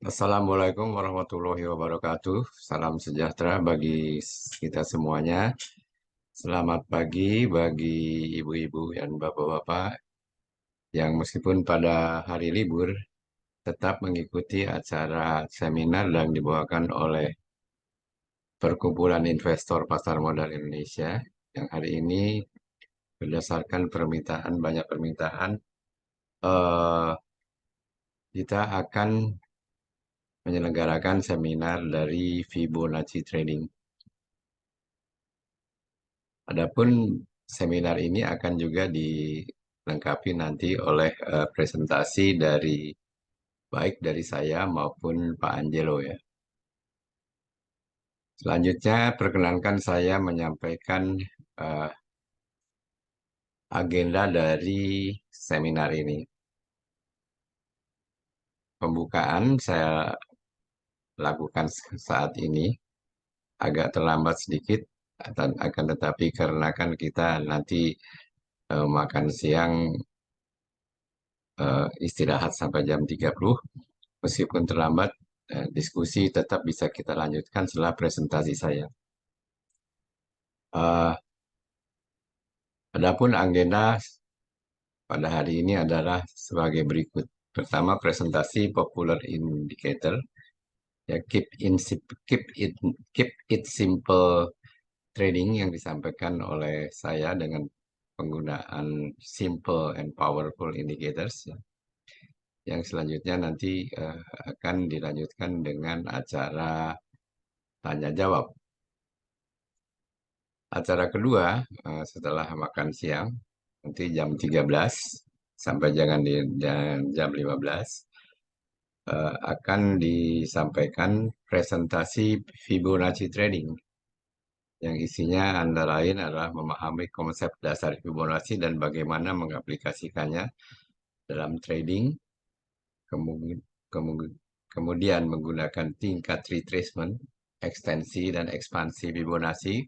Assalamualaikum warahmatullahi wabarakatuh. Salam sejahtera bagi kita semuanya. Selamat pagi bagi ibu-ibu dan bapak-bapak yang meskipun pada hari libur tetap mengikuti acara seminar yang dibawakan oleh Perkumpulan Investor Pasar Modal Indonesia yang hari ini berdasarkan banyak permintaan, eh, kita akan menyelenggarakan seminar dari Fibonacci Trading. Adapun seminar ini akan juga dilengkapi nanti oleh presentasi baik dari saya maupun Pak Angelo ya. Selanjutnya perkenankan saya menyampaikan eh, agenda dari seminar ini. Pembukaan saya lakukan saat ini agak terlambat sedikit, akan tetapi karena kan kita nanti makan siang, istirahat sampai jam 30. Meskipun terlambat, diskusi tetap bisa kita lanjutkan setelah presentasi saya. Eh, Adapun agenda pada hari ini adalah sebagai berikut. Pertama, presentasi popular indicator, ya keep it simple trading yang disampaikan oleh saya dengan penggunaan simple and powerful indicators, ya. Yang selanjutnya nanti akan dilanjutkan dengan acara tanya jawab. Acara kedua setelah makan siang nanti jam 13 sampai jangan di jam 15 akan disampaikan presentasi Fibonacci Trading yang isinya antara lain adalah memahami konsep dasar Fibonacci dan bagaimana mengaplikasikannya dalam trading, kemu- kemu- kemudian menggunakan tingkat retracement, ekstensi dan ekspansi Fibonacci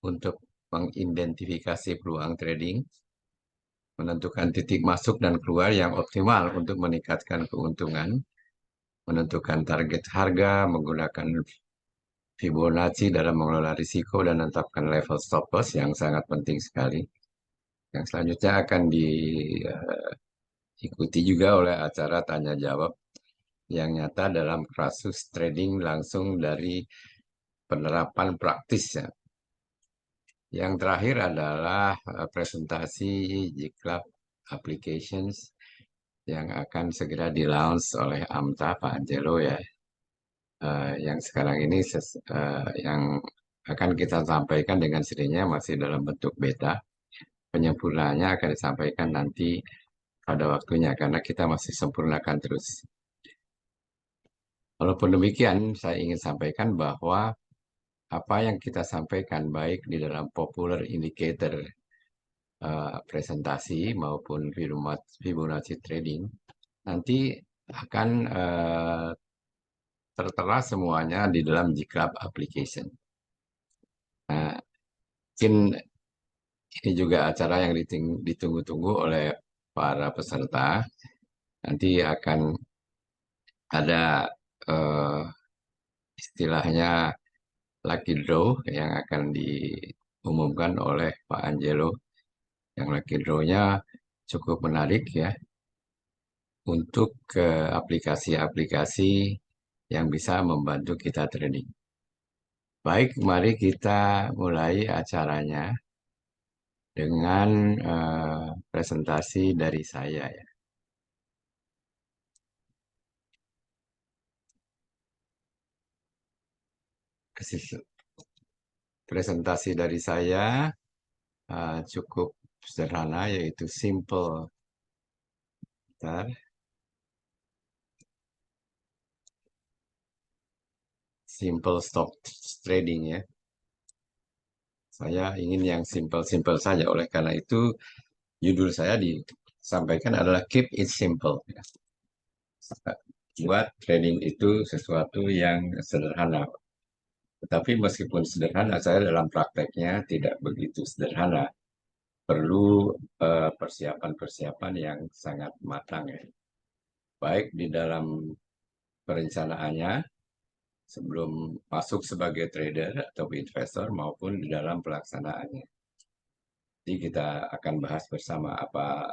untuk mengidentifikasi peluang trading, menentukan titik masuk dan keluar yang optimal untuk meningkatkan keuntungan, menentukan target harga, menggunakan Fibonacci dalam mengelola risiko dan menetapkan level stop loss yang sangat penting sekali. Yang selanjutnya akan diikuti juga oleh acara tanya jawab yang nyata dalam kasus trading langsung dari penerapan praktisnya. Yang terakhir adalah presentasi G-Club Applications yang akan segera di-launch oleh AMTA, Pak Angelo ya. Yang sekarang ini yang akan kita sampaikan dengan sendirinya masih dalam bentuk beta. Penyempurnaannya akan disampaikan nanti pada waktunya karena kita masih sempurnakan terus. Walaupun demikian, saya ingin sampaikan bahwa apa yang kita sampaikan baik di dalam popular indicator presentasi maupun Fibonacci trading nanti akan tertera semuanya di dalam GClub application. Nah, mungkin ini juga acara yang ditunggu-tunggu oleh para peserta. Nanti akan ada eh, istilahnya lucky draw yang akan diumumkan oleh Pak Angelo. Yang lucky draw-nya cukup menarik ya untuk aplikasi-aplikasi yang bisa membantu kita trading. Baik, mari kita mulai acaranya dengan presentasi dari saya ya. Presentasi dari saya cukup sederhana yaitu simple. Bentar. Simple stock trading ya. Saya ingin yang simple-simple saja. Oleh karena itu judul saya disampaikan adalah Keep It Simple. Buat trading itu sesuatu yang sederhana. Tetapi meskipun sederhana, saya dalam prakteknya tidak begitu sederhana. Perlu persiapan-persiapan yang sangat matang ya. Baik di dalam perencanaannya sebelum masuk sebagai trader atau investor maupun di dalam pelaksanaannya. Jadi kita akan bahas bersama apa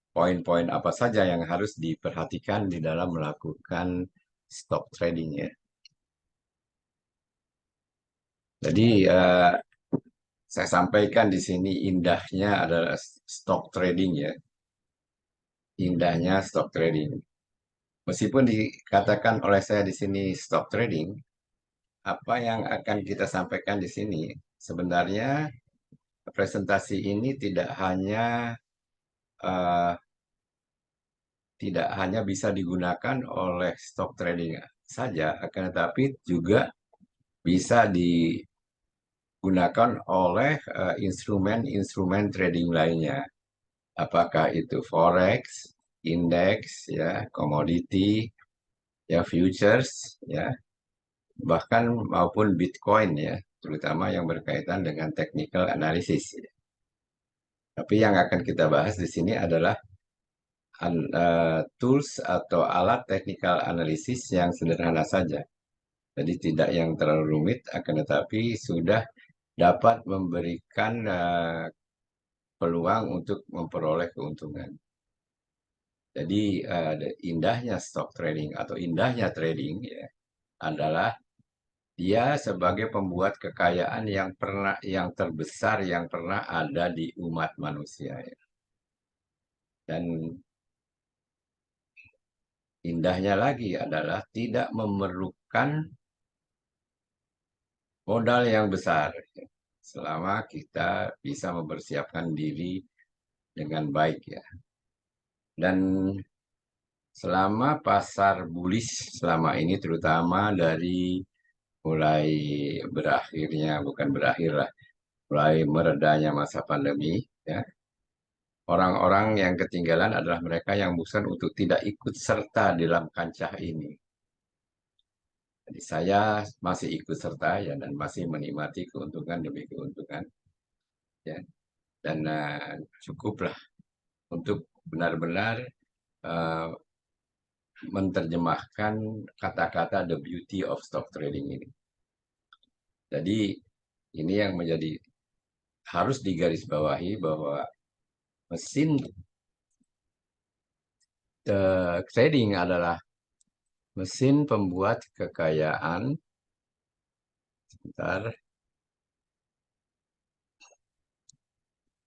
poin-poin apa saja yang harus diperhatikan di dalam melakukan stock trading ya. Jadi saya sampaikan di sini indahnya adalah stock trading ya. Indahnya stock trading. Meskipun dikatakan oleh saya di sini stock trading, apa yang akan kita sampaikan di sini sebenarnya presentasi ini eh, tidak hanya bisa digunakan oleh stock trading saja, akan tetapi juga bisa digunakan oleh instrumen-instrumen trading lainnya. Apakah itu forex, indeks, ya, komoditi, ya, futures, ya, bahkan maupun Bitcoin ya, terutama yang berkaitan dengan technical analysis. Tapi yang akan kita bahas di sini adalah tools atau alat technical analysis yang sederhana saja. Jadi tidak yang terlalu rumit, akan tetapi sudah dapat memberikan peluang untuk memperoleh keuntungan. Jadi indahnya stock trading atau indahnya trading ya, adalah dia sebagai pembuat kekayaan yang terbesar yang pernah ada di umat manusia ya. Dan indahnya lagi adalah tidak memerlukan modal yang besar ya, selama kita bisa mempersiapkan diri dengan baik ya. Dan selama pasar bullish selama ini terutama dari mulai berakhirnya, bukan berakhir lah, mulai meredanya masa pandemi ya. Orang-orang yang ketinggalan adalah mereka yang bosan untuk tidak ikut serta dalam kancah ini. Jadi saya masih ikut serta ya dan masih menikmati keuntungan demi keuntungan ya. Dan cukuplah untuk benar-benar uh, menerjemahkan kata-kata the beauty of stock trading ini. Jadi ini yang menjadi harus digarisbawahi bahwa mesin trading adalah mesin pembuat kekayaan. Sebentar.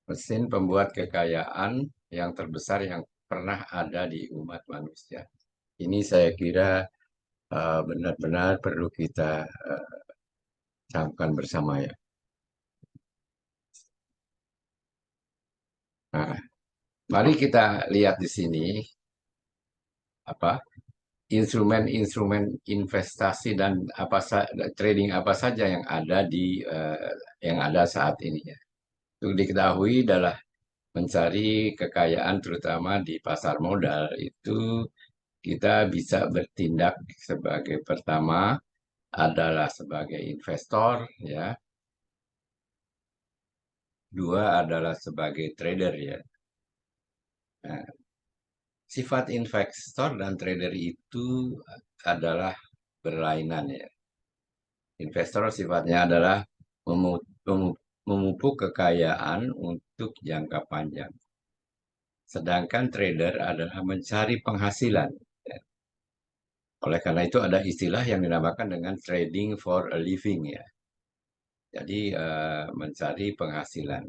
Mesin pembuat kekayaan yang terbesar yang pernah ada di umat manusia. Ini saya kira benar-benar perlu kita camkan bersama ya. Nah, mari kita lihat di sini apa instrumen-instrumen investasi dan trading apa saja yang ada saat ini ya. Untuk diketahui adalah mencari kekayaan terutama di pasar modal itu kita bisa bertindak sebagai pertama adalah sebagai investor ya. Dua adalah sebagai trader ya. Nah, sifat investor dan trader itu adalah berlainan ya. Investor sifatnya adalah memupuk kekayaan untuk jangka panjang. Sedangkan trader adalah mencari penghasilan. Ya. Oleh karena itu ada istilah yang dinamakan dengan trading for a living ya. Jadi mencari penghasilan.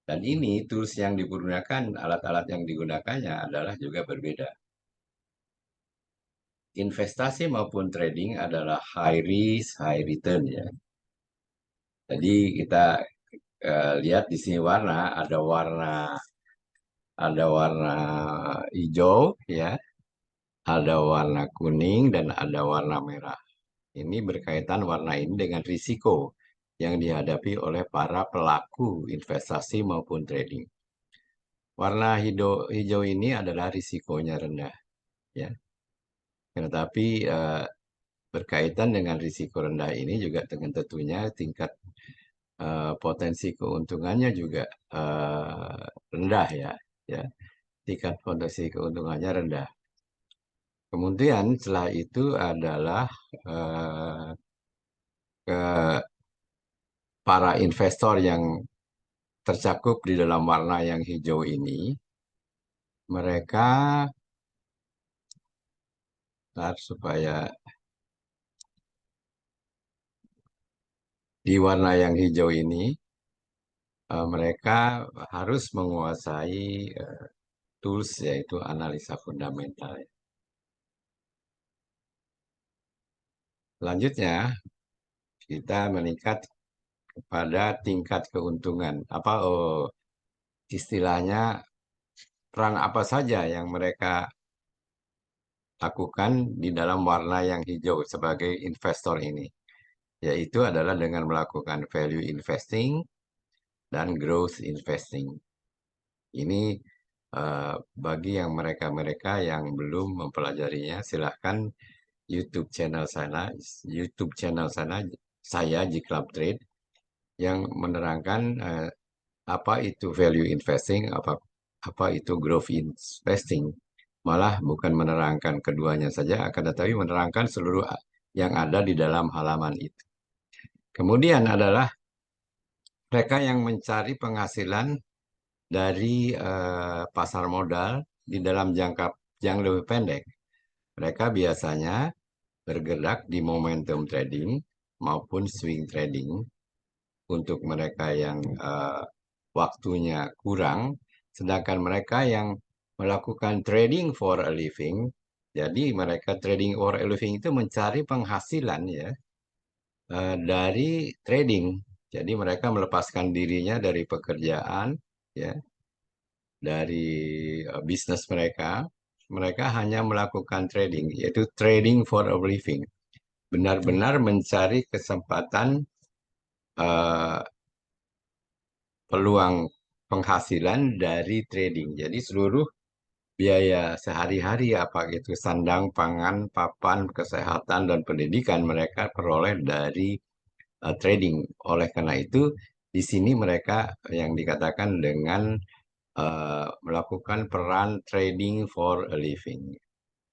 Dan ini tools yang digunakan, alat-alat yang digunakannya adalah juga berbeda. Investasi maupun trading adalah high risk, high return ya. Jadi kita lihat di sini ada warna hijau ya, ada warna kuning dan ada warna merah. Ini berkaitan warna ini dengan risiko yang dihadapi oleh para pelaku investasi maupun trading. Warna hijau ini adalah risikonya rendah ya. Tetapi berkaitan dengan risiko rendah ini juga dengan tentunya tingkat potensi keuntungannya juga rendah ya, ya. Tingkat potensi keuntungannya rendah. Kemudian setelah itu adalah eh, ke para investor yang tercakup di dalam warna yang hijau ini, mereka supaya di warna yang hijau ini mereka harus menguasai tools yaitu analisa fundamental. Selanjutnya, kita meningkat pada tingkat keuntungan. Istilahnya peran apa saja yang mereka lakukan di dalam warna yang hijau sebagai investor ini, yaitu adalah dengan melakukan value investing dan growth investing. Ini bagi yang mereka-mereka yang belum mempelajarinya, silahkan YouTube channel sana, saya Club Trade yang menerangkan apa itu value investing, apa itu growth investing. Malah bukan menerangkan keduanya saja, akan tetapi menerangkan seluruh yang ada di dalam halaman itu. Kemudian adalah mereka yang mencari penghasilan dari pasar modal di dalam jangka yang lebih pendek. Mereka biasanya bergerak di momentum trading maupun swing trading. Untuk mereka yang waktunya kurang, sedangkan mereka yang melakukan trading for a living, jadi mereka trading for a living itu mencari penghasilan ya dari trading. Jadi mereka melepaskan dirinya dari pekerjaan ya, dari bisnis mereka. Mereka hanya melakukan trading, yaitu trading for a living. Benar-benar mencari kesempatan eh, peluang penghasilan dari trading. Jadi seluruh biaya sehari-hari apa gitu, sandang, pangan, papan, kesehatan, dan pendidikan mereka peroleh dari trading. Oleh karena itu, di sini mereka yang dikatakan dengan melakukan peran trading for a living.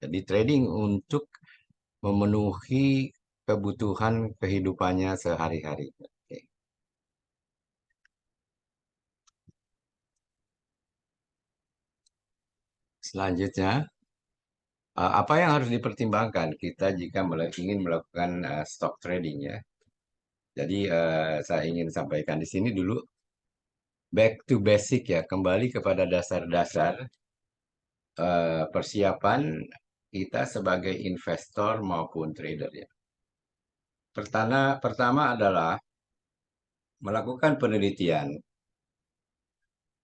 Jadi trading untuk memenuhi kebutuhan kehidupannya sehari-hari. Oke. Selanjutnya, apa yang harus dipertimbangkan kita jika ingin melakukan stock trading ya? Jadi saya ingin sampaikan di sini dulu back to basic ya, kembali kepada dasar-dasar persiapan kita sebagai investor maupun trader ya. Pertama adalah melakukan penelitian.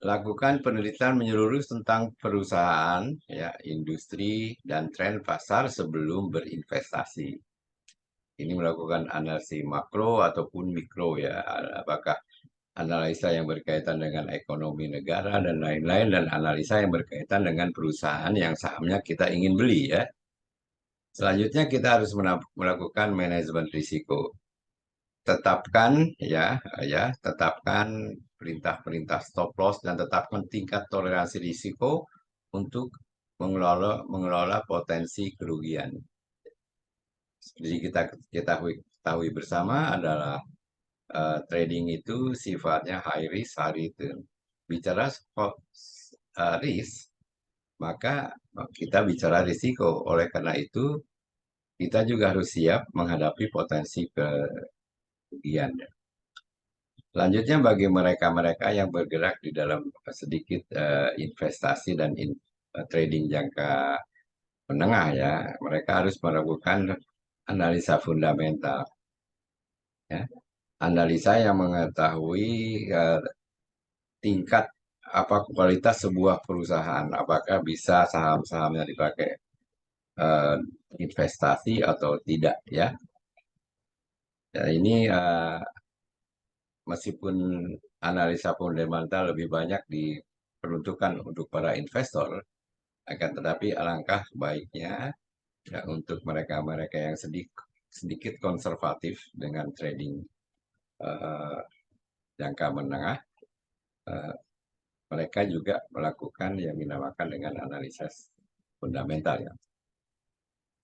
Lakukan penelitian menyeluruh tentang perusahaan, ya, industri, dan tren pasar sebelum berinvestasi. Ini melakukan analisis makro ataupun mikro ya, apakah analisa yang berkaitan dengan ekonomi negara dan lain-lain, dan analisa yang berkaitan dengan perusahaan yang sahamnya kita ingin beli ya. Selanjutnya kita harus melakukan manajemen risiko. Tetapkan tetapkan perintah-perintah stop loss dan tetapkan tingkat toleransi risiko untuk mengelola potensi kerugian. Jadi kita ketahui bersama adalah trading itu sifatnya high risk, high return. Bicara risk, maka kita bicara risiko. Oleh karena itu, kita juga harus siap menghadapi potensi kerugian. Selanjutnya bagi mereka-mereka yang bergerak di dalam sedikit investasi dan trading jangka menengah ya, mereka harus melakukan analisa fundamental ya. Analisa yang mengetahui tingkat apa kualitas sebuah perusahaan, apakah bisa saham-sahamnya dipakai eh, investasi atau tidak ya. Dan ini meskipun analisa fundamental lebih banyak diperuntukkan untuk para investor, akan tetapi alangkah baiknya ya, untuk mereka-mereka yang sedikit konservatif dengan trading eh, jangka menengah, eh, mereka juga melakukan yang dinamakan dengan analisis fundamental ya.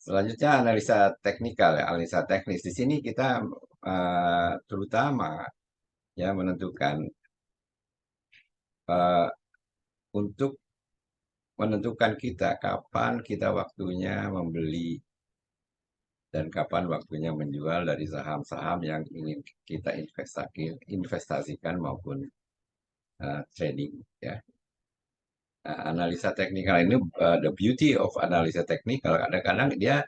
Selanjutnya analisa teknikal ya, analisa teknis. Di sini kita terutama ya menentukan eh, untuk menentukan kita kapan kita waktunya membeli dan kapan waktunya menjual dari saham-saham yang ingin kita investasikan maupun trading ya. Nah, analisa teknikal ini the beauty of analisa teknikal kadang-kadang dia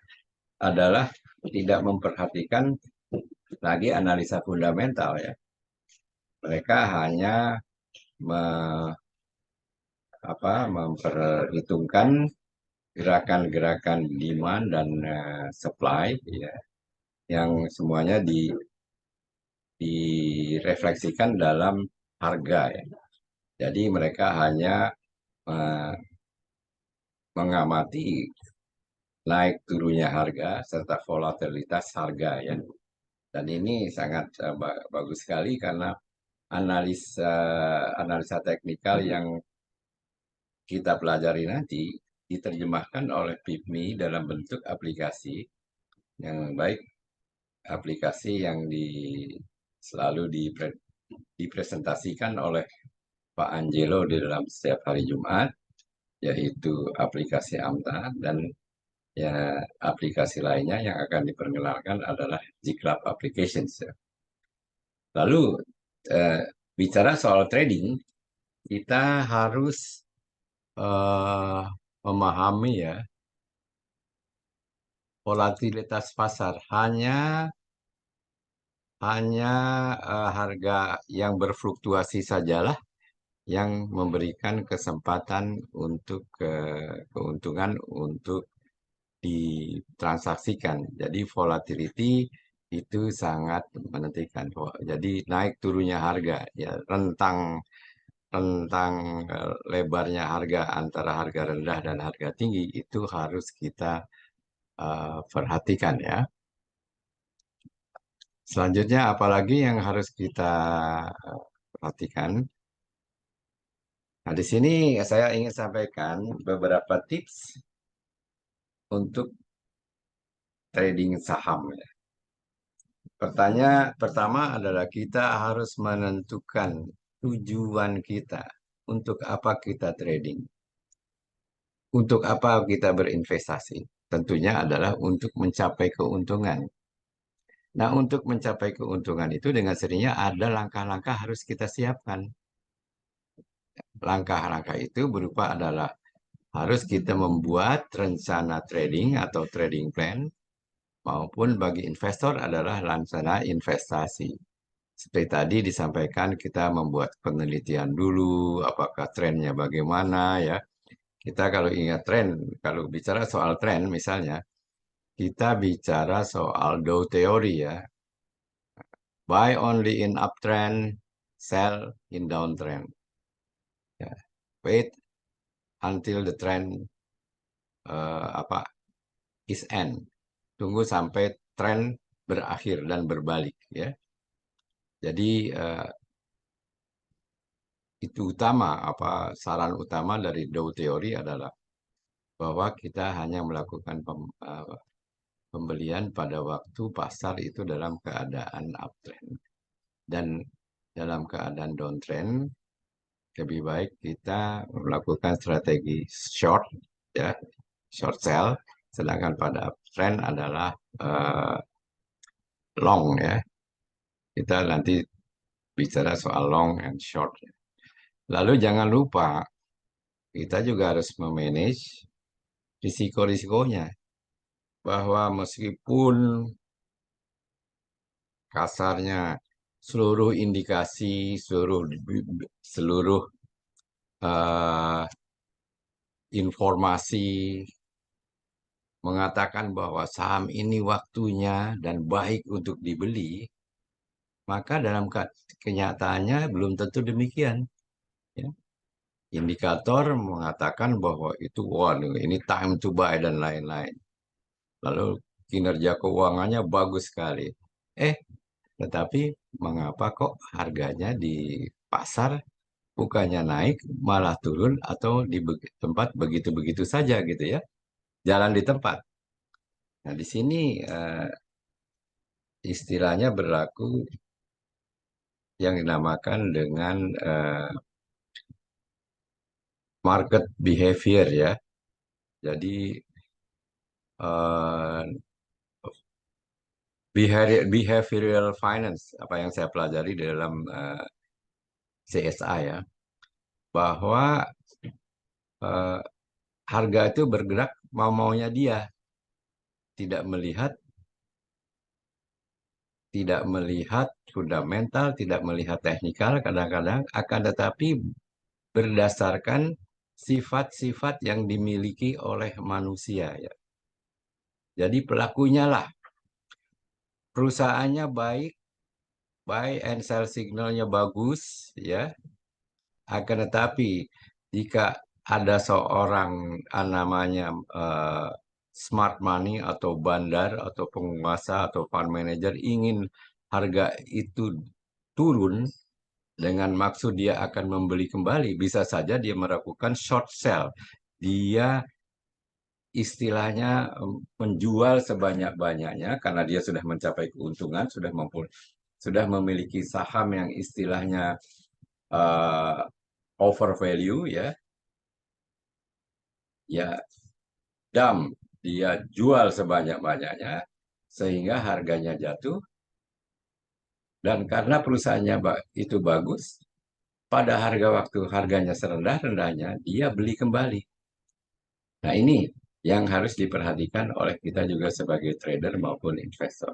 adalah tidak memperhatikan lagi analisa fundamental ya. Mereka hanya me- memperhitungkan gerakan-gerakan demand dan supply ya, yang semuanya direfleksikan dalam harga ya. Jadi mereka hanya eh, mengamati naik turunnya harga serta volatilitas harga ya. Dan ini sangat bagus sekali karena analisa analisa teknikal yang kita pelajari nanti diterjemahkan oleh PIPMI dalam bentuk aplikasi yang baik, aplikasi yang selalu dipresentasikan oleh Pak Angelo di dalam setiap hari Jumat, yaitu aplikasi AMTA, dan ya aplikasi lainnya yang akan diperkenalkan adalah GClub Applications. Ya. Lalu eh, bicara soal trading, kita harus eh, memahami ya volatilitas pasar. Hanya harga yang berfluktuasi sajalah yang memberikan kesempatan untuk keuntungan untuk ditransaksikan. Jadi volatility itu sangat menentukan. Jadi naik turunnya harga, ya rentang rentang lebarnya harga antara harga rendah dan harga tinggi itu harus kita perhatikan ya. Selanjutnya apalagi yang harus kita perhatikan? Nah, di sini saya ingin sampaikan beberapa tips untuk trading saham ya. Pertama adalah kita harus menentukan tujuan kita. Untuk apa kita trading? Untuk apa kita berinvestasi? Tentunya adalah untuk mencapai keuntungan. Nah, untuk mencapai keuntungan itu dengan sendirinya ada langkah-langkah harus kita siapkan. Langkah-langkah itu berupa adalah harus kita membuat rencana trading atau trading plan maupun bagi investor adalah rencana investasi. Seperti tadi disampaikan kita membuat penelitian dulu, apakah trennya bagaimana ya. Kita kalau ingat tren, kalau bicara soal tren misalnya, kita bicara soal Dow theory ya. Buy only in uptrend, sell in downtrend. Ya. Wait until the trend apa is end. Tunggu sampai tren berakhir dan berbalik ya. Jadi itu utama saran utama dari Dow Theory adalah bahwa kita hanya melakukan pembelian pada waktu pasar itu dalam keadaan uptrend dan dalam keadaan downtrend lebih baik kita melakukan strategi short ya, short sell, sedangkan pada uptrend adalah uh, long ya. Kita nanti bicara soal long and short. Lalu jangan lupa kita juga harus memanage risiko-risikonya bahwa meskipun kasarnya seluruh indikasi, seluruh eh, informasi mengatakan bahwa saham ini waktunya dan baik untuk dibeli, maka dalam kenyataannya belum tentu demikian. Ya. Indikator mengatakan bahwa itu, wah ini time to buy dan lain-lain. Lalu kinerja keuangannya bagus sekali. Tetapi mengapa kok harganya di pasar bukannya naik malah turun atau di tempat begitu-begitu saja gitu ya. Jalan di tempat. Nah, di sini istilahnya berlaku yang dinamakan dengan market behavior ya. Jadi eh, behavioral finance, apa yang saya pelajari di dalam CSA ya, bahwa eh, harga itu bergerak mau-maunya dia, tidak melihat tidak melihat fundamental, tidak melihat teknikal kadang-kadang, akan tetapi berdasarkan sifat-sifat yang dimiliki oleh manusia ya. Jadi pelakunya lah, perusahaannya baik, buy and sell signalnya bagus ya. Akan tetapi jika ada seorang namanya smart money atau bandar atau penguasa atau fund manager ingin harga itu turun dengan maksud dia akan membeli kembali, bisa saja dia melakukan short sell. Dia istilahnya menjual sebanyak-banyaknya karena dia sudah mencapai keuntungan, sudah memiliki saham yang istilahnya uh, over value ya, ya dia jual sebanyak-banyaknya sehingga harganya jatuh dan karena perusahaannya itu bagus, pada harga waktu harganya serendah-rendahnya dia beli kembali. Nah, ini yang harus diperhatikan oleh kita juga sebagai trader maupun investor.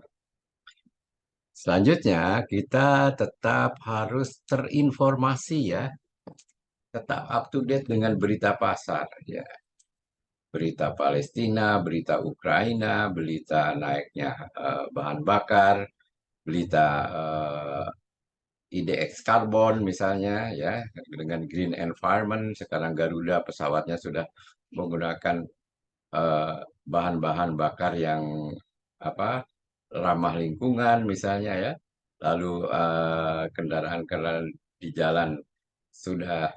Selanjutnya, kita tetap harus terinformasi ya, tetap up to date dengan berita pasar ya. Berita Palestina, berita Ukraina, berita naiknya bahan bakar, berita IDX karbon misalnya ya, dengan green environment. Sekarang Garuda pesawatnya sudah menggunakan eh, bahan-bahan bakar yang apa ramah lingkungan misalnya ya. Lalu kendaraan-kendaraan di jalan sudah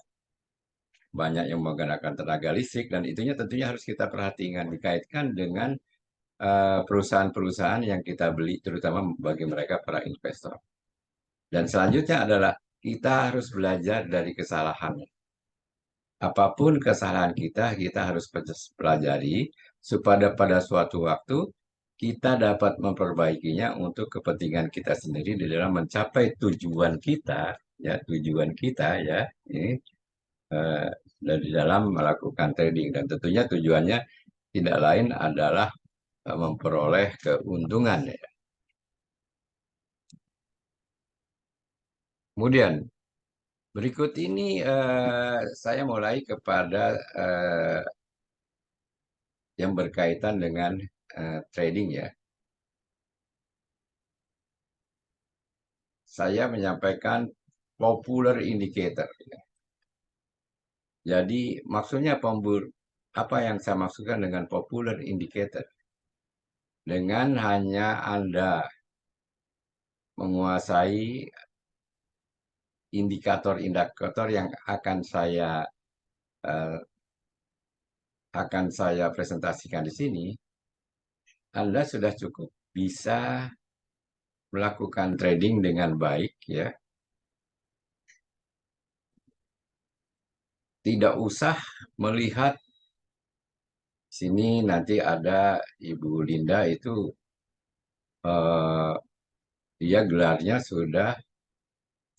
banyak yang menggunakan tenaga listrik dan itunya tentunya harus kita perhatikan dikaitkan dengan perusahaan-perusahaan yang kita beli terutama bagi mereka para investor. Dan selanjutnya adalah kita harus belajar dari kesalahannya. Apapun kesalahan kita harus pelajari supaya pada suatu waktu kita dapat memperbaikinya untuk kepentingan kita sendiri di dalam mencapai tujuan kita ya, ini eh, dari dalam melakukan trading dan tentunya tujuannya tidak lain adalah memperoleh keuntungan ya. Kemudian berikut ini saya mulai kepada eh, yang berkaitan dengan trading ya. Saya menyampaikan popular indicator. Jadi maksudnya apa yang saya maksudkan dengan popular indicator? Dengan hanya Anda menguasai indikator-indikator yang eh, akan saya presentasikan di sini, Anda sudah cukup bisa melakukan trading dengan baik ya. Tidak usah melihat sini nanti ada Ibu Linda itu eh, dia gelarnya sudah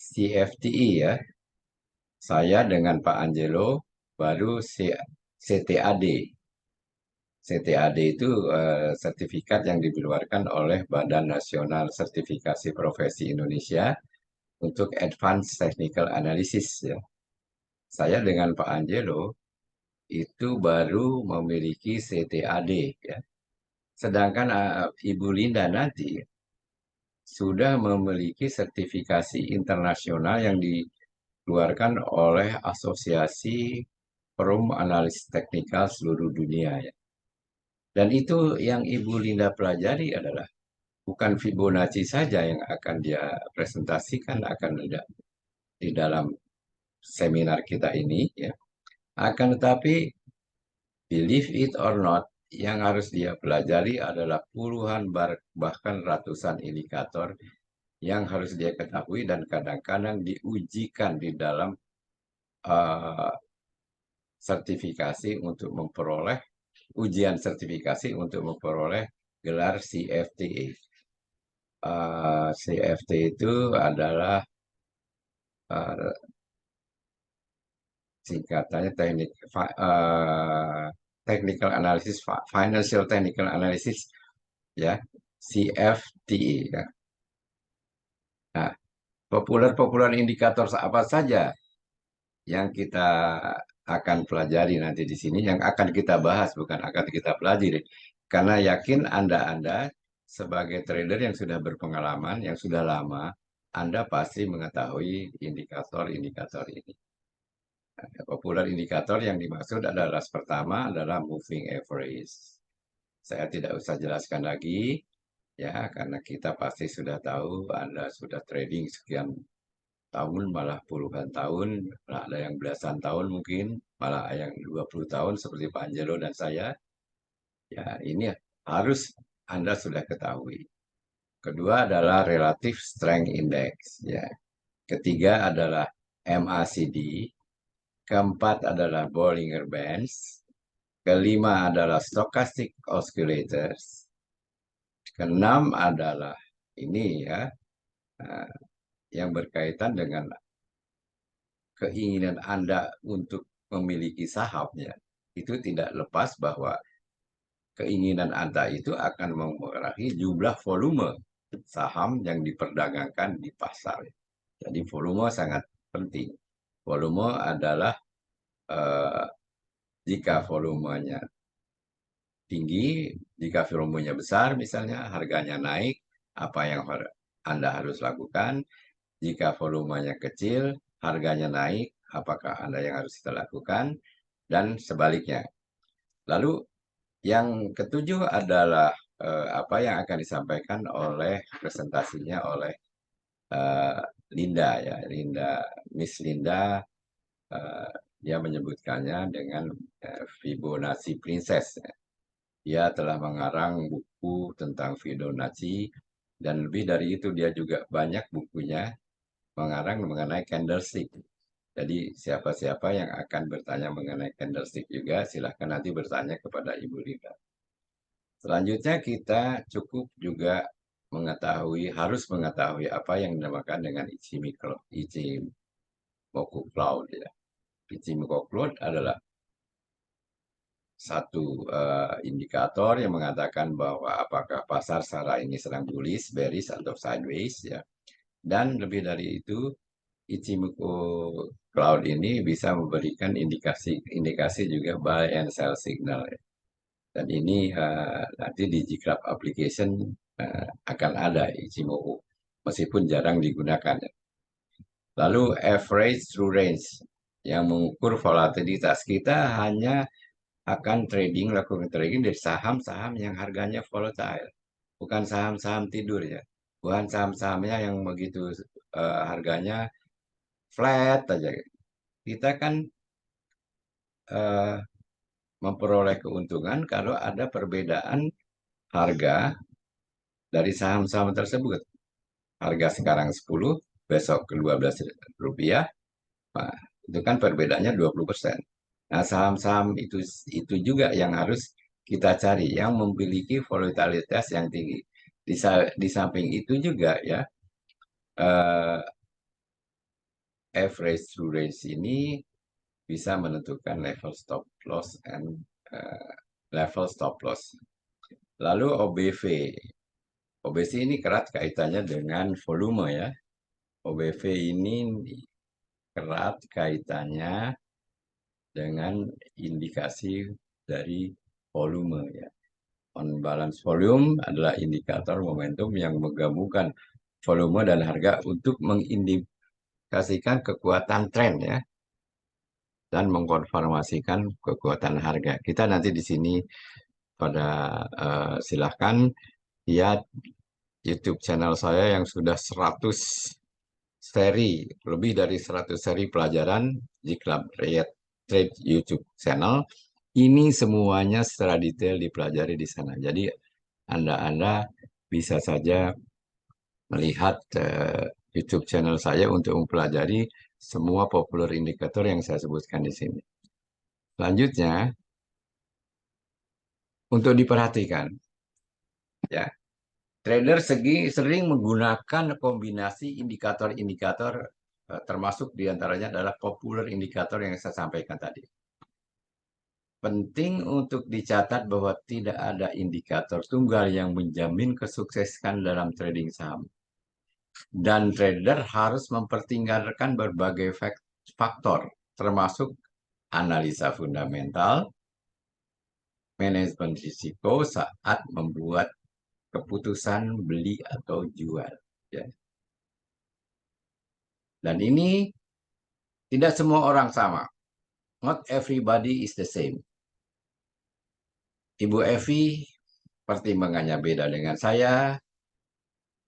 CFTI ya. Saya dengan Pak Angelo baru CTAD. CTAD itu sertifikat yang dikeluarkan oleh Badan Nasional Sertifikasi Profesi Indonesia untuk Advanced Technical Analysis ya. Saya dengan Pak Angelo itu baru memiliki CTAD ya. Sedangkan Ibu Linda nanti sudah memiliki sertifikasi internasional yang dikeluarkan oleh Asosiasi Forum Analis Teknikal Seluruh Dunia ya. Dan itu yang Ibu Linda pelajari adalah bukan Fibonacci saja yang akan dia presentasikan akan ada di dalam seminar kita ini ya. Akan tetapi believe it or not, yang harus dia pelajari adalah puluhan bahkan ratusan indikator yang harus dia ketahui dan kadang-kadang diujikan di dalam uh, sertifikasi untuk memperoleh ujian sertifikasi untuk memperoleh gelar CFTA. CFT itu adalah uh, singkatannya technical analysis, financial technical analysis, ya, CFTE. Ya. Nah, populer indikator apa saja yang kita akan pelajari nanti di sini, yang akan kita bahas, bukan akan kita pelajari. Karena yakin Anda sebagai trader yang sudah berpengalaman, yang sudah lama, Anda pasti mengetahui indikator-indikator ini. Populer indikator yang dimaksud adalah pertama adalah moving average. Saya tidak usah jelaskan lagi, ya, karena kita pasti sudah tahu Anda sudah trading sekian tahun, malah puluhan tahun, ada yang belasan tahun mungkin, malah yang 20 tahun seperti Pak Angelo dan saya. Ya, ini harus Anda sudah ketahui. Kedua adalah Relative Strength Index, ya. Ketiga adalah MACD. Keempat adalah Bollinger Bands. Kelima adalah Stochastic Oscillators. Keenam adalah ini, ya, eh, yang berkaitan dengan keinginan Anda untuk memiliki sahamnya. Itu tidak lepas bahwa keinginan Anda itu akan memengaruhi jumlah volume saham yang diperdagangkan di pasar. Jadi volume sangat penting. Volume adalah eh, jika volumenya tinggi, jika volumenya besar misalnya, harganya naik, apa yang Anda harus lakukan? Jika volumenya kecil, harganya naik, apakah Anda yang harus kita lakukan? Dan sebaliknya. Lalu yang ketujuh adalah apa yang akan disampaikan oleh presentasinya oleh eh, Linda, ya, Miss Linda. eh, Dia menyebutkannya dengan Fibonacci Princess. Dia telah mengarang buku tentang Fibonacci dan lebih dari itu dia juga banyak bukunya mengarang mengenai candlestick. Jadi siapa-siapa yang akan bertanya mengenai candlestick juga silahkan nanti bertanya kepada Ibu Linda. Selanjutnya kita cukup juga harus mengetahui apa yang dinamakan dengan Ichimoku Cloud. Ya. Ichimoku Cloud adalah satu indikator yang mengatakan bahwa apakah pasar secara ini sedang bullish, bearish, atau sideways. Ya. Dan lebih dari itu, Ichimoku Cloud ini bisa memberikan indikasi juga buy and sell signal. Ya. Dan ini nanti di Gclub application akan ada Ichimoku, meskipun jarang digunakan. Lalu average true range, yang mengukur volatilitas. Kita hanya akan lakukan trading dari saham-saham yang harganya volatile. Bukan saham-saham tidur, ya. Bukan saham-sahamnya yang begitu harganya flat aja. Kita kan uh, memperoleh keuntungan kalau ada perbedaan harga dari saham-saham tersebut. Harga sekarang 10, besok ke 12 rupiah, nah, itu kan perbedaannya 20%. Nah, saham-saham itu juga yang harus kita cari, yang memiliki volatilitas yang tinggi. Di samping itu juga, ya, eh, average true range ini bisa menentukan level stop loss and eh, level stop loss. Lalu OBV. OBV ini erat kaitannya dengan volume, ya. OBV ini erat kaitannya dengan indikasi dari volume, ya. On balance volume adalah indikator momentum yang menggabungkan volume dan harga untuk mengindikasikan kekuatan tren, ya, dan mengkonfirmasikan kekuatan harga. Kita nanti di sini pada silahkan lihat YouTube channel saya yang sudah 100 seri, lebih dari 100 seri pelajaran di Club Trade YouTube channel. Ini semuanya secara detail dipelajari di sana. Jadi Anda bisa saja melihat YouTube channel saya untuk mempelajari semua popular indikator yang saya sebutkan di sini. Selanjutnya, untuk diperhatikan, ya, trader sering menggunakan kombinasi indikator-indikator, termasuk diantaranya adalah popular indikator yang saya sampaikan tadi. Penting untuk dicatat bahwa tidak ada indikator tunggal yang menjamin kesuksesan dalam trading saham. Dan trader harus mempertinggalkan berbagai faktor, termasuk analisa fundamental, manajemen risiko saat membuat keputusan beli atau jual. Ya. Dan ini tidak semua orang sama. Not everybody is the same. Ibu Evi pertimbangannya beda dengan saya,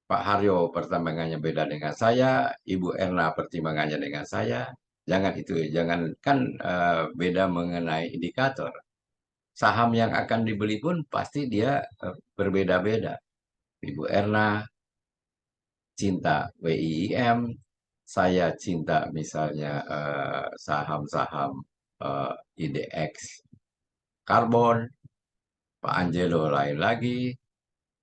Pak Haryo pertimbangannya beda dengan saya, Ibu Erna pertimbangannya dengan saya. Jangan beda mengenai indikator. Saham yang akan dibeli pun pasti dia berbeda-beda. Ibu Erna cinta WIIM, saya cinta misalnya saham-saham IDX karbon, Pak Angelo lain lagi.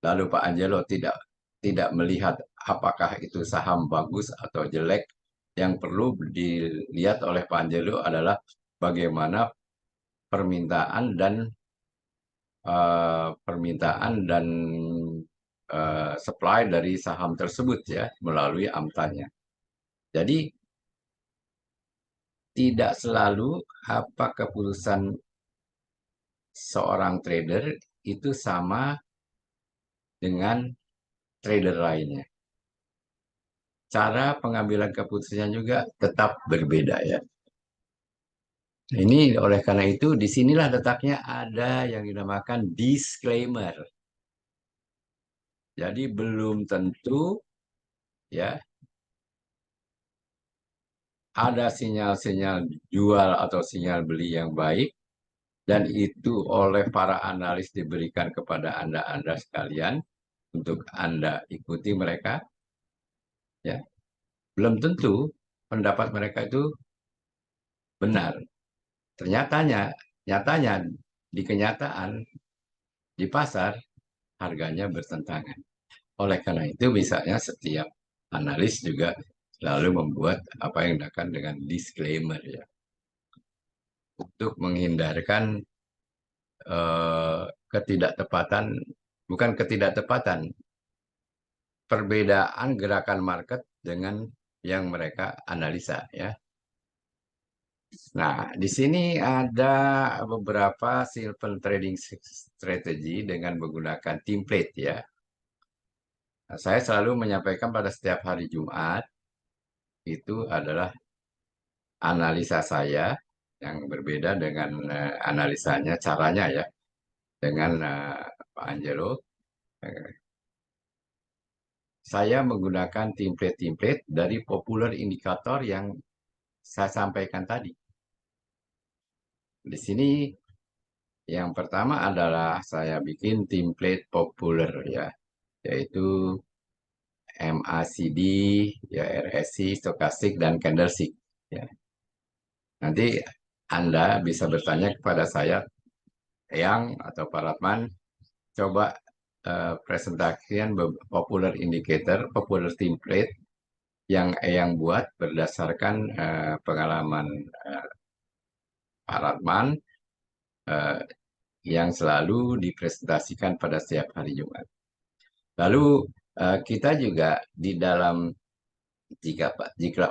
Lalu Pak Angelo tidak melihat apakah itu saham bagus atau jelek. Yang perlu dilihat oleh Pak Angelo adalah bagaimana permintaan dan supply dari saham tersebut ya melalui AMTA-nya. Jadi tidak selalu apa keputusan seorang trader itu sama dengan trader lainnya. Cara pengambilan keputusannya juga tetap berbeda ya. Ini oleh karena itu disinilah letaknya ada yang dinamakan disclaimer. Jadi belum tentu ya ada sinyal-sinyal jual atau sinyal beli yang baik dan itu oleh para analis diberikan kepada Anda sekalian untuk Anda ikuti mereka ya. Belum tentu pendapat mereka itu benar. Nyatanya di kenyataan di pasar harganya bertentangan. Oleh karena itu misalnya setiap analis juga selalu membuat apa yang dinamakan dengan disclaimer ya untuk menghindarkan ketidaktepatan, bukan ketidaktepatan, perbedaan gerakan market dengan yang mereka analisa ya. Nah, di sini ada beberapa simple trading strategy dengan menggunakan template ya. Nah, saya selalu menyampaikan pada setiap hari Jumat itu adalah analisa saya yang berbeda dengan analisanya caranya ya dengan Pak Angelo. Eh, saya menggunakan template-template dari popular indikator yang saya sampaikan tadi. Di sini yang pertama adalah saya bikin template populer ya, yaitu MACD, ya RSI, stokastik dan candlestick. Ya. Nanti Anda bisa bertanya kepada saya, Yang atau Pak Ratman, coba presentasikan popular indicator, popular template yang buat berdasarkan pengalaman Pak Ratman eh, yang selalu dipresentasikan pada setiap hari Jumat. Lalu kita juga di dalam jika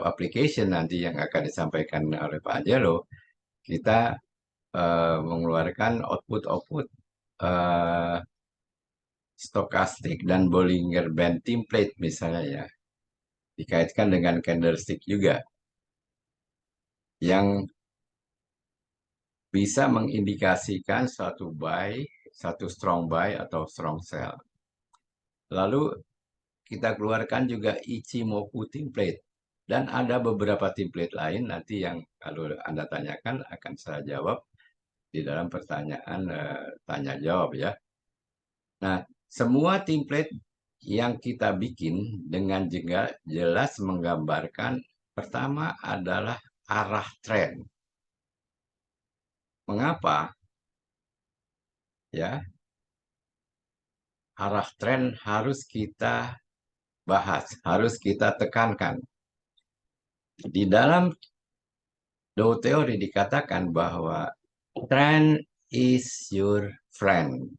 application nanti yang akan disampaikan oleh Pak Angelo, kita mengeluarkan output-output uh, stokastik dan Bollinger Band template misalnya ya, dikaitkan dengan candlestick juga, yang bisa mengindikasikan satu strong buy atau strong sell. Lalu kita keluarkan juga Ichimoku template. Dan ada beberapa template lain nanti yang kalau Anda tanyakan akan saya jawab. di dalam pertanyaan tanya jawab ya. Nah, semua template yang kita bikin dengan juga jelas menggambarkan pertama adalah arah tren. Mengapa? Ya, arah tren harus kita bahas, harus kita tekankan. Di dalam Dow teori dikatakan bahwa trend is your friend.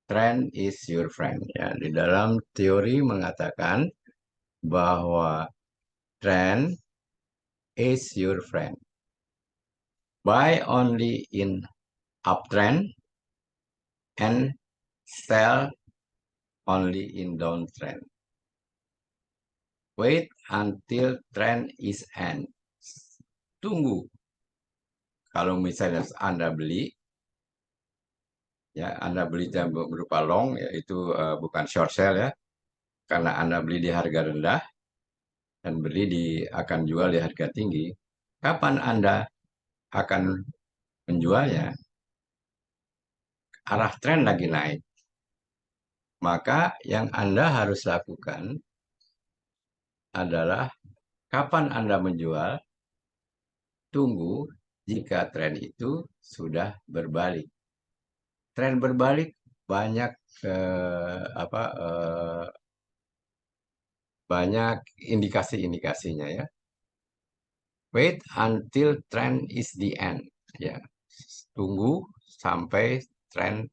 Trend is your friend. Ya, di dalam teori mengatakan bahwa trend is your friend. Buy only in uptrend and sell only in downtrend. Wait until trend is end. Tunggu. Kalau misalnya Anda beli, ya Anda beli berupa long, yaitu bukan short sell ya, karena Anda beli di harga rendah dan beli akan jual di harga tinggi. Kapan Anda akan menjualnya? Arah tren lagi naik. Maka yang Anda harus lakukan adalah kapan Anda menjual, tunggu jika tren itu sudah berbalik. Tren berbalik banyak banyak indikasi-indikasinya ya. Wait until trend is the end. Ya, tunggu sampai tren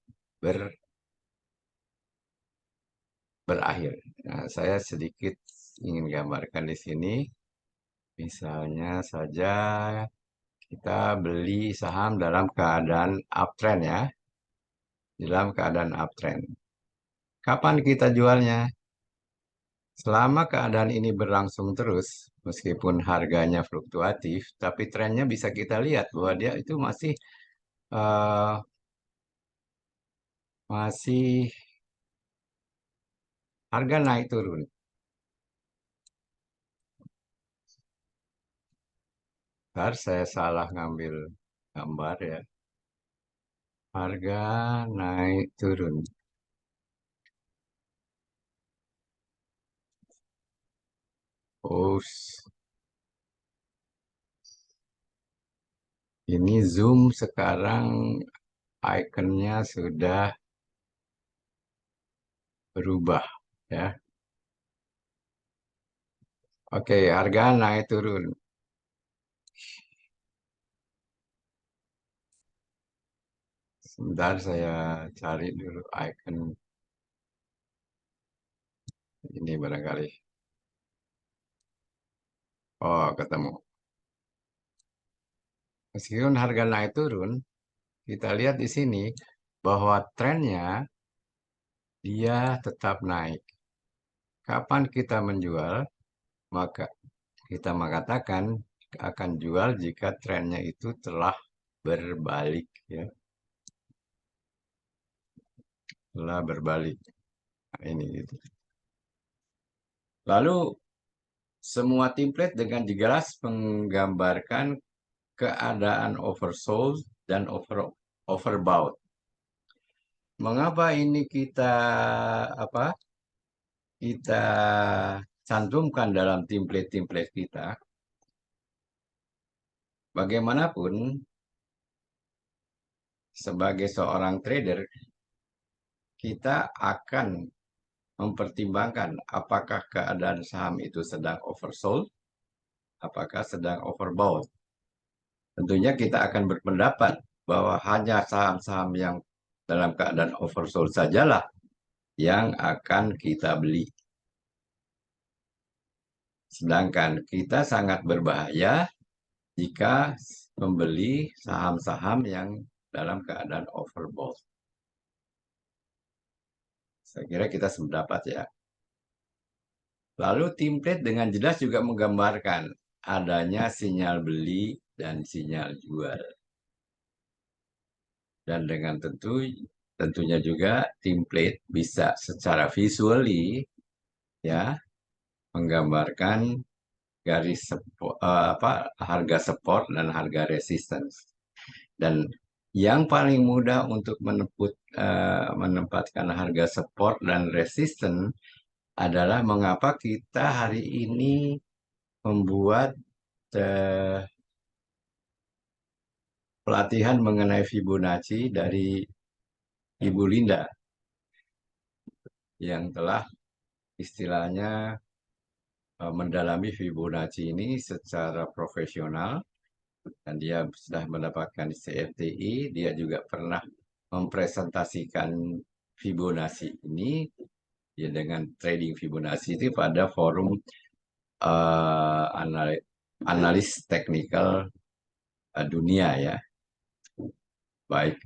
berakhir. Nah, saya sedikit ingin gambarkan di sini. Misalnya saja kita beli saham dalam keadaan uptrend ya, dalam keadaan uptrend. Kapan kita jualnya? Selama keadaan ini berlangsung terus, meskipun harganya fluktuatif, tapi trennya bisa kita lihat bahwa dia itu eh, masih harga naik turun. Ntar saya salah ngambil gambar ya. Harga naik turun. Oh, ini zoom sekarang ikonnya sudah berubah ya. Oke, harga naik turun. Sebentar saya cari dulu icon ini barangkali. Oh, ketemu. Meskipun harga naik turun, kita lihat di sini bahwa trennya dia tetap naik. Kapan kita menjual, maka kita mengatakan akan jual jika trennya itu telah berbalik ya. Telah berbalik. Nah, ini gitu. Lalu semua template dengan jelas menggambarkan keadaan oversold dan overbought. Mengapa ini apa? Kita cantumkan dalam template-template kita? Bagaimanapun sebagai seorang trader kita akan mempertimbangkan apakah keadaan saham itu sedang oversold, apakah sedang overbought. Tentunya kita akan berpendapat bahwa hanya saham-saham yang dalam keadaan oversold sajalah yang akan kita beli. Sedangkan kita sangat berbahaya jika membeli saham-saham yang dalam keadaan overbought. Saya kira kita sependapat ya. Lalu template dengan jelas juga menggambarkan adanya sinyal beli dan sinyal jual. Dan dengan tentunya juga template bisa secara visually ya menggambarkan garis harga support dan harga resistance. Dan yang paling mudah untuk menempatkan harga support dan resisten adalah mengapa kita hari ini membuat eh, pelatihan mengenai Fibonacci dari Ibu Linda yang telah istilahnya mendalami Fibonacci ini secara profesional dan dia sudah mendapatkan CFTI. Dia juga pernah mempresentasikan Fibonacci ini ya dengan trading Fibonacci itu pada forum analis teknikal dunia ya, baik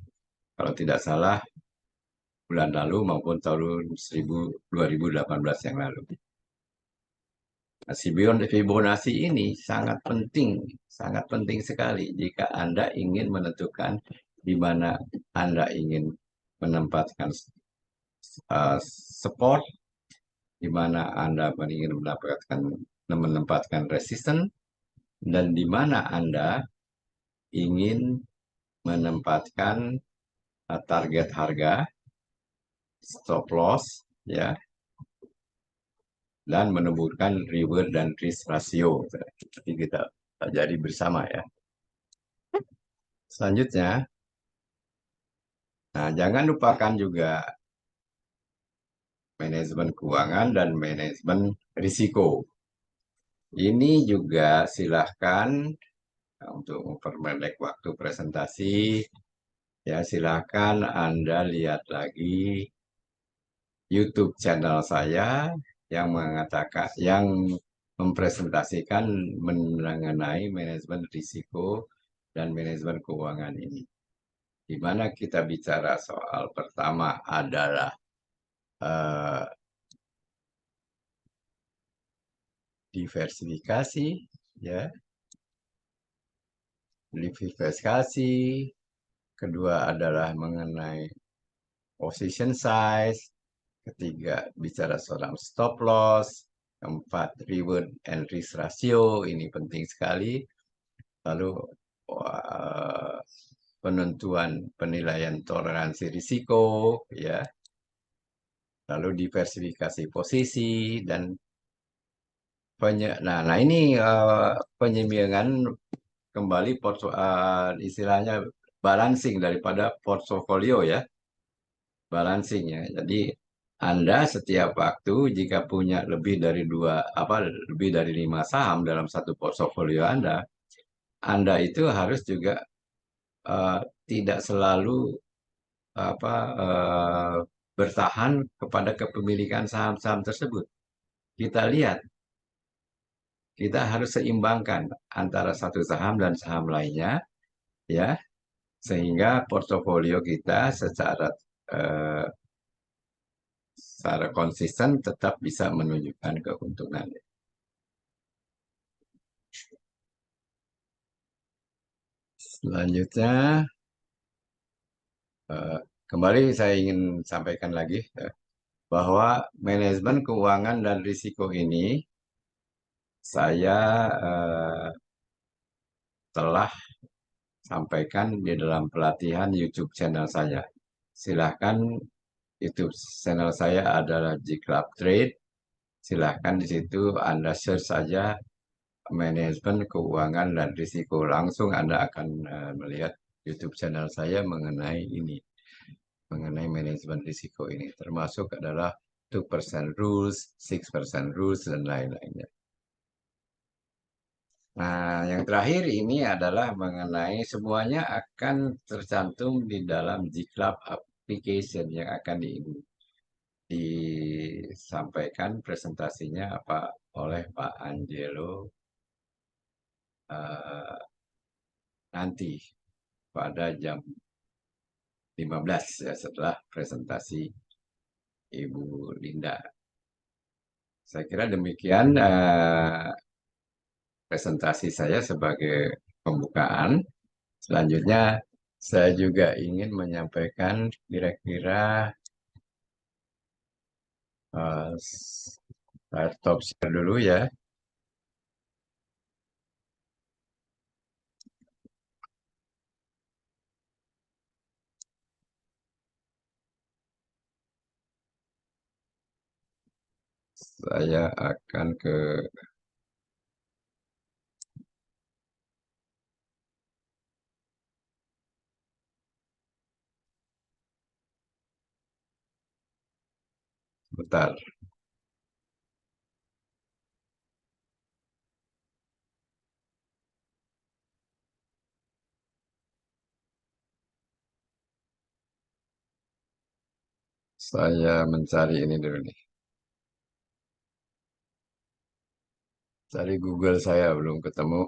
kalau tidak salah bulan lalu maupun tahun 2018 yang lalu. Nah, Fibonacci ini sangat penting sekali jika Anda ingin menentukan di mana Anda ingin menempatkan support, di mana Anda ingin menempatkan resisten, dan di mana Anda ingin menempatkan target harga, stop loss, ya, dan menemukan reward dan risk ratio. Jadi kita pelajari bersama ya. Selanjutnya, nah jangan lupakan juga manajemen keuangan dan manajemen risiko. Ini juga silahkan untuk memperpendek waktu presentasi, ya silahkan Anda lihat lagi YouTube channel saya yang mempresentasikan mengenai manajemen risiko dan manajemen keuangan ini. Di mana kita bicara soal pertama adalah eh, diversifikasi, ya, diversifikasi. Kedua adalah mengenai position size. Ketiga bicara soal stop loss. Keempat reward and risk ratio, ini penting sekali. Lalu penentuan penilaian toleransi risiko, ya. Lalu diversifikasi posisi dan nah ini penyimbangan kembali istilahnya balancing daripada portofolio ya, balancing ya. Jadi Anda setiap waktu jika punya lebih dari 5 saham dalam satu portofolio Anda itu harus juga eh, tidak selalu apa eh, bertahan kepada kepemilikan saham-saham tersebut. Kita lihat, kita harus seimbangkan antara satu saham dan saham lainnya, ya, sehingga portofolio kita eh, secara konsisten tetap bisa menunjukkan keuntungan. Selanjutnya, eh, kembali saya ingin sampaikan lagi bahwa manajemen keuangan dan risiko ini saya telah sampaikan di dalam pelatihan YouTube channel saya. Silahkan YouTube channel saya adalah G-Club Trade. Silahkan di situ Anda search saja manajemen keuangan dan risiko. Langsung Anda akan melihat YouTube channel saya mengenai ini, mengenai manajemen risiko ini. Termasuk adalah 2% rules, 6% rules, dan lain-lainnya. Nah, yang terakhir ini adalah mengenai semuanya akan tercantum di dalam G-Club application yang akan disampaikan presentasinya oleh Pak Angelo eh, nanti pada jam 15 ya, setelah presentasi Ibu Linda. Saya kira demikian presentasi saya sebagai pembukaan. Selanjutnya saya juga ingin menyampaikan kira-kira saya stop share dulu ya. Saya akan ke bentar. Saya mencari ini dulu nih. Cari Google saya belum ketemu.